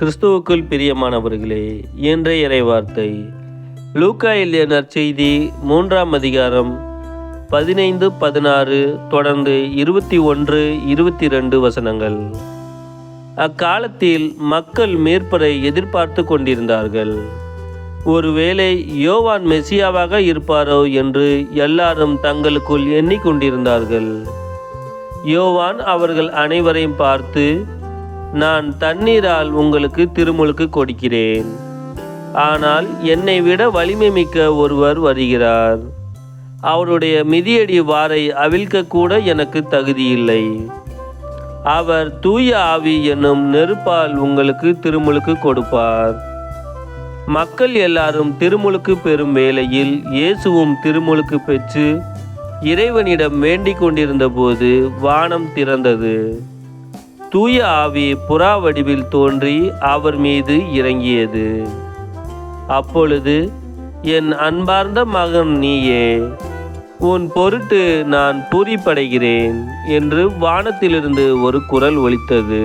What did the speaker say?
கிறிஸ்துவுக்குள் பிரியமானவர்களே, இன்றைய இறைவார்த்தை லூக்கா எழுதிய நற்செய்தி 3ஆம் அதிகாரம் 15, 16 தொடர்ந்து 21, 22 வசனங்கள். அக்காலத்தில் மக்கள் மேற்பரை எதிர்பார்த்து கொண்டிருந்தார்கள். ஒருவேளை யோவான் மெசியாவாக இருப்பாரோ என்று எல்லாரும் தங்களுக்குள் எண்ணிக்கொண்டிருந்தார்கள். யோவான் அவர்கள் அனைவரையும் பார்த்து, நான் தண்ணீரால் உங்களுக்கு திருமுழுக்கு கொடுக்கிறேன். ஆனால் என்னை விட வலிமை மிக்க ஒருவர் வருகிறார். அவருடைய மிதியடி வாரை அவிழ்க்க கூட எனக்கு தகுதியில்லை. அவர் தூய ஆவி என்னும் நெருப்பால் உங்களுக்கு திருமுழுக்கு கொடுப்பார். மக்கள் எல்லாரும் திருமுழுக்கு பெறும் வேளையில் இயேசுவும் திருமுழுக்கு பெற்று இறைவனிடம் வேண்டிக் கொண்டிருந்த போது வானம் திறந்தது. தூய ஆவி புறா வடிவில் தோன்றி அவர் மீது இறங்கியது. அப்பொழுது, என் அன்பார்ந்த மகன் நீயே, உன் பொருட்டு நான் பூரிப்படைகிறேன் என்று வானத்திலிருந்து ஒரு குரல் ஒலித்தது.